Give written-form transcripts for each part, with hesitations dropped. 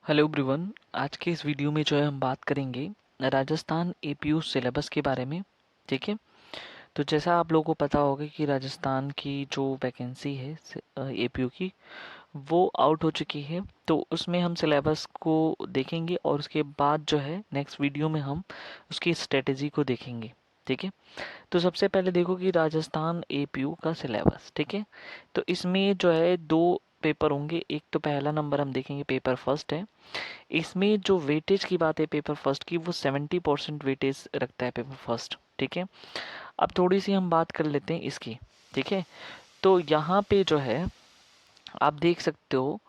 Hello everyone. आज के इस वीडियो में जो है हम बात करेंगे राजस्थान एपीयू सिलेबस के बारे में। ठीक है। तो जैसा आप लोगों को पता होगा कि राजस्थान की जो वैकेंसी है एपीयू की वो आउट हो चुकी है। तो उसमें हम सिलेबस को देखेंगे और उसके बाद जो है नेक्स्ट वीडियो में हम उसकी स्ट्रेटेजी को देखेंगे। ठीक है। तो सबसे पहले देखो कि राजस्थान एपीयू का सिलेबस। ठीक है। तो इसमें जो है दो पेपर होंगे। एक तो पहला नंबर हम देखेंगे पेपर फर्स्ट है। इसमें जो वेटेज की बात है पेपर फर्स्ट की, वो 70% वेटेज रखता है पेपर फर्स्ट। ठीक है। अब थोड़ी सी हम बात कर लेते हैं इसकी। ठीक है। तो यहाँ पे जो है आप देख सकते हो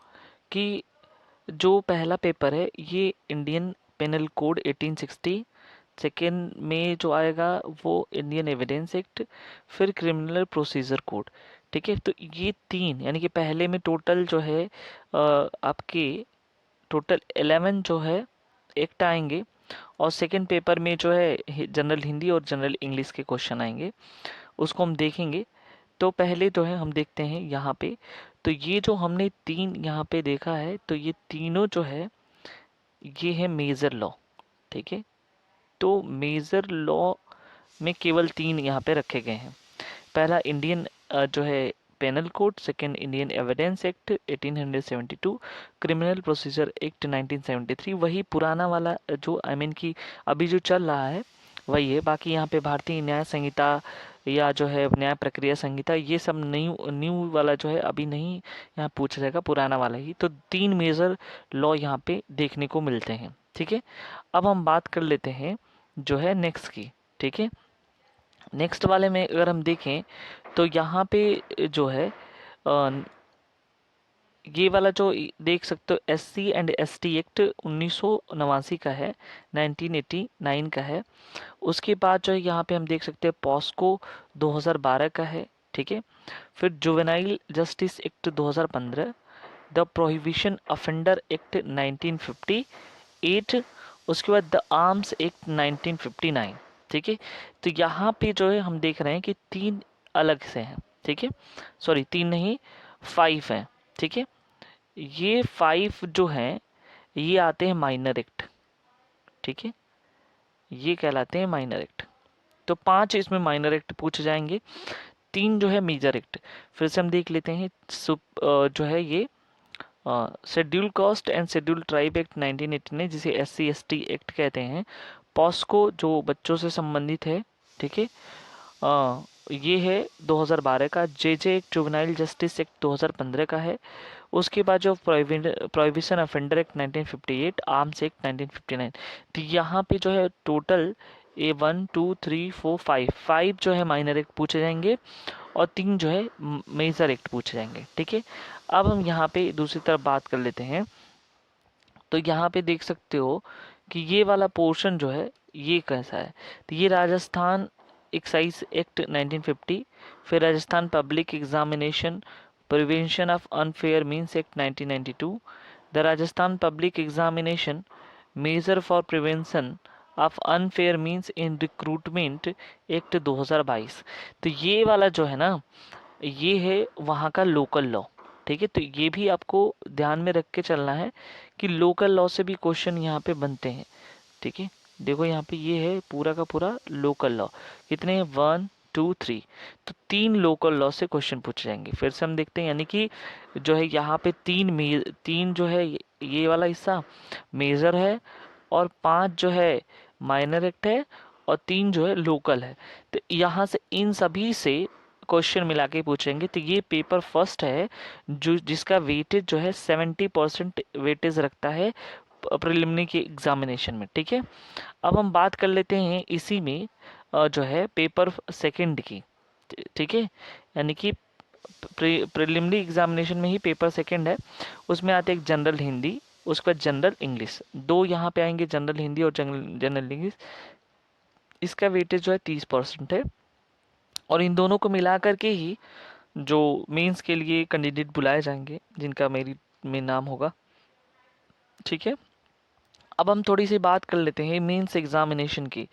कि जो पहला पेपर है ये इंडियन पेनल कोड 1860, सेकेंड में जो आएगा वो इंडियन एविडेंस एक्ट, फिर क्रिमिनल प्रोसीजर कोड। ठीक है। तो ये तीन यानी कि पहले में टोटल जो है आपके टोटल 11 जो है एक्ट आएंगे। और सेकंड पेपर में जो है जनरल हिंदी और जनरल इंग्लिश के क्वेश्चन आएंगे, उसको हम देखेंगे। तो पहले जो है हम देखते हैं यहाँ पे। तो ये जो हमने तीन यहाँ पे देखा है, तो ये तीनों जो है ये है मेजर लॉ। ठीक है। तो मेजर लॉ में केवल तीन यहाँ पे रखे गए हैं। पहला इंडियन जो है penal code, second Indian evidence act 1872, criminal procedure act 1973, वही पुराना वाला जो की अभी जो चल रहा है वही है। बाकी यहाँ पे भारतीय न्याय संहिता या जो है न्याय प्रक्रिया संहिता, ये सब न्यू न्यू वाला जो है अभी नहीं यहाँ पूछा जाएगा, पुराना वाला ही। तो तीन मेजर लॉ यहाँ पे देखने को मिलते हैं। ठीक है। अब हम बात कर लेते हैं जो है नेक्स्ट की। ठीक है। नेक्स्ट वाले में अगर हम देखें तो यहाँ पे जो है अ, ये वाला जो देख सकते हो एससी एंड एसटी एक्ट 1989 का है, 1989 का है। उसके बाद जो है यहाँ पे हम देख सकते हैं पॉस्को 2012 का है। ठीक है। फिर juvenile justice act 2015, the prohibition offender act 1958, उसके बाद द आर्म्स एक्ट 1959। ठीक है। तो यहाँ पे जो है हम देख रहे हैं कि तीन अलग से हैं। ठीक है। सॉरी, तीन नहीं, 5 हैं। ठीक है। ये 5 जो हैं ये आते हैं माइनर एक्ट। ठीक है। ये कहलाते हैं माइनर एक्ट। तो 5 इसमें माइनर एक्ट पूछे जाएंगे, तीन जो है मेजर एक्ट। फिर से हम देख लेते हैं जो है ये schedule caste and schedule tribe act 1989, जिसे एससी एसटी एक्ट कहते हैं। पॉस्को जो बच्चों से संबंधित है। ठीक है। ये है 2012 का। जे एक्ट जुवेनाइल जस्टिस एक्ट 2015 का है। उसके बाद जो prohibition offender act 1958, arms act 1959। तो यहाँ पे जो है टोटल ए 1 2 3 4 5 जो है माइनर एक्ट पूछे जाएंगे और तीन जो है मेजर एक्ट पूछे जाएंगे। ठीक है। अब हम यहाँ पे दूसरी तरफ बात कर लेते हैं। तो यहाँ पे देख सकते हो कि ये वाला पोर्शन जो है ये कैसा है। तो ये राजस्थान एक्साइज एक्ट 1950, फिर Rajasthan public examination prevention of unfair means act 1992, the Rajasthan public examination measure for prevention of unfair means in recruitment act 2022। तो ये वाला जो है ना, ये है वहाँ का लोकल लॉ। ठीक है। तो ये भी आपको ध्यान में रख के चलना है कि लोकल लॉ से भी क्वेश्चन यहाँ पे बनते हैं। ठीक है। देखो यहाँ पे ये है पूरा का पूरा लोकल लॉ। कितने हैं? 1 2 3। तो तीन लोकल लॉ से क्वेश्चन पूछे जाएंगे। फिर से हम देखते हैं यानी कि जो है यहाँ पे तीन जो है ये वाला हिस्सा मेजर है, और 5 जो है माइनर एक्ट है, और 3 जो है लोकल है। तो यहाँ से इन सभी से क्वेश्चन मिला के पूछेंगे। तो ये पेपर फर्स्ट है जो जिसका वेटेज जो है 70% वेटेज रखता है प्रिलिमिनरी के एग्जामिनेशन में। ठीक है। अब हम बात कर लेते हैं इसी में जो है पेपर सेकंड की। ठीक है। यानी कि प्रिलिमिनरी एग्जामिनेशन में ही पेपर सेकंड है। उसमें आते हैं जनरल हिंदी, उसके बाद जनरल इंग्लिश। दो यहाँ पे आएंगे, जनरल हिंदी और जनरल इंग्लिश। इसका वेटेज जो है 30% है। और इन दोनों को मिला करके ही जो मेंस के लिए कैंडिडेट बुलाए जाएंगे जिनका मेरिट में नाम होगा। ठीक है। अब हम थोड़ी सी बात कर लेते हैं मेंस एग्जामिनेशन की।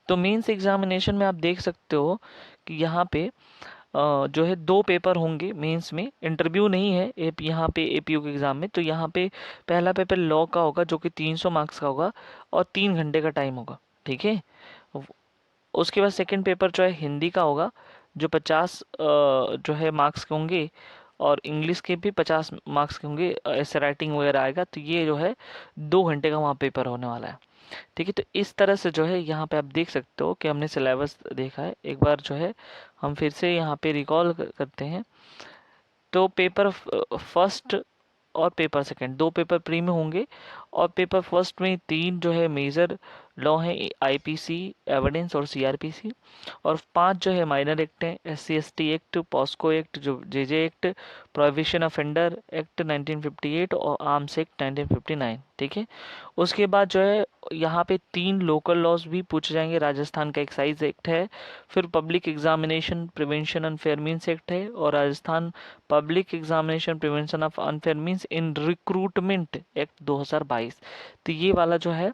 तो मेंस एग्जामिनेशन में आप देख सकते हो कि यहाँ पे जो है 2 पेपर होंगे मेंस में, इंटरव्यू नहीं है यहाँ पे एपीयू के एग्ज़ाम में। तो यहाँ पे पहला पेपर लॉ का होगा जो कि 300 मार्क्स का होगा और 3 घंटे का टाइम होगा, ठीक है। उसके बाद सेकंड पेपर जो है हिंदी का होगा, जो 50 जो है मार्क्स के होंगे, और इंग्लिश के भी 50 मार्क्स के होंगे, ऐसे राइटिंग वगैरह आएगा। तो ये जो है 2 घंटे का वहाँ पेपर होने वाला है, ठीक है। तो इस तरह से जो है यहाँ पे आप देख सकते हो कि हमने सिलेबस देखा है। एक बार जो है हम फिर से यहाँ पे रिकॉल करते हैं। तो पेपर फर्स्ट और पेपर सेकंड, 2 पेपर प्री में होंगे, और पेपर फर्स्ट में 3 जो है मेजर लॉ हैं, आईपीसी, एविडेंस और सीआरपीसी, और 5 जो है माइनर एक्ट हैं, SC ST act, POCSO act, जो JJ act, prohibition offender act 1958 और आर्म्स एक्ट 1959, ठीक है। उसके बाद जो है यहाँ पे 3 लोकल लॉज भी पूछे जाएंगे। राजस्थान का एक्साइज एक्ट है, फिर public examination prevention unfair means act है, और Rajasthan public examination prevention of unfair means in recruitment act 2022। तो ये वाला जो है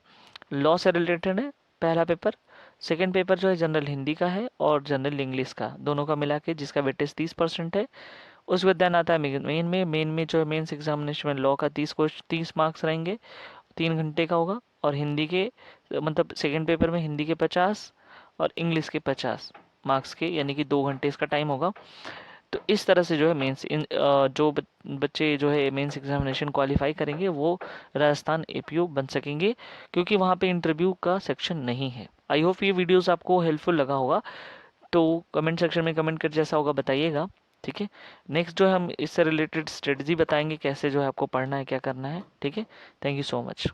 लॉ से रिलेटेड है पहला पेपर। सेकेंड पेपर जो है जनरल हिंदी का है और जनरल इंग्लिश का, दोनों का मिला के, जिसका वेटेज 30% है। उसके बाद देन आता है मेन में जो है मेंस एग्जामिनेशन में लॉ का 30 मार्क्स रहेंगे, 3 घंटे का होगा, और हिंदी के मतलब सेकेंड पेपर में हिंदी के 50 और इंग्लिश के 50 मार्क्स के, यानी कि 2 घंटे इसका टाइम होगा। तो इस तरह से जो है मेंस जो बच्चे जो है मेंस एग्जामिनेशन क्वालिफाई करेंगे वो राजस्थान एपीयू बन सकेंगे, क्योंकि वहाँ पे इंटरव्यू का सेक्शन नहीं है। आई होप ये वीडियोस आपको हेल्पफुल लगा होगा। तो कमेंट सेक्शन में कमेंट कर जैसा होगा बताइएगा, ठीक है। नेक्स्ट जो है हम इससे रिलेटेड स्ट्रेटजी बताएंगे, कैसे जो है आपको पढ़ना है, क्या करना है, ठीक है। Thank you so much.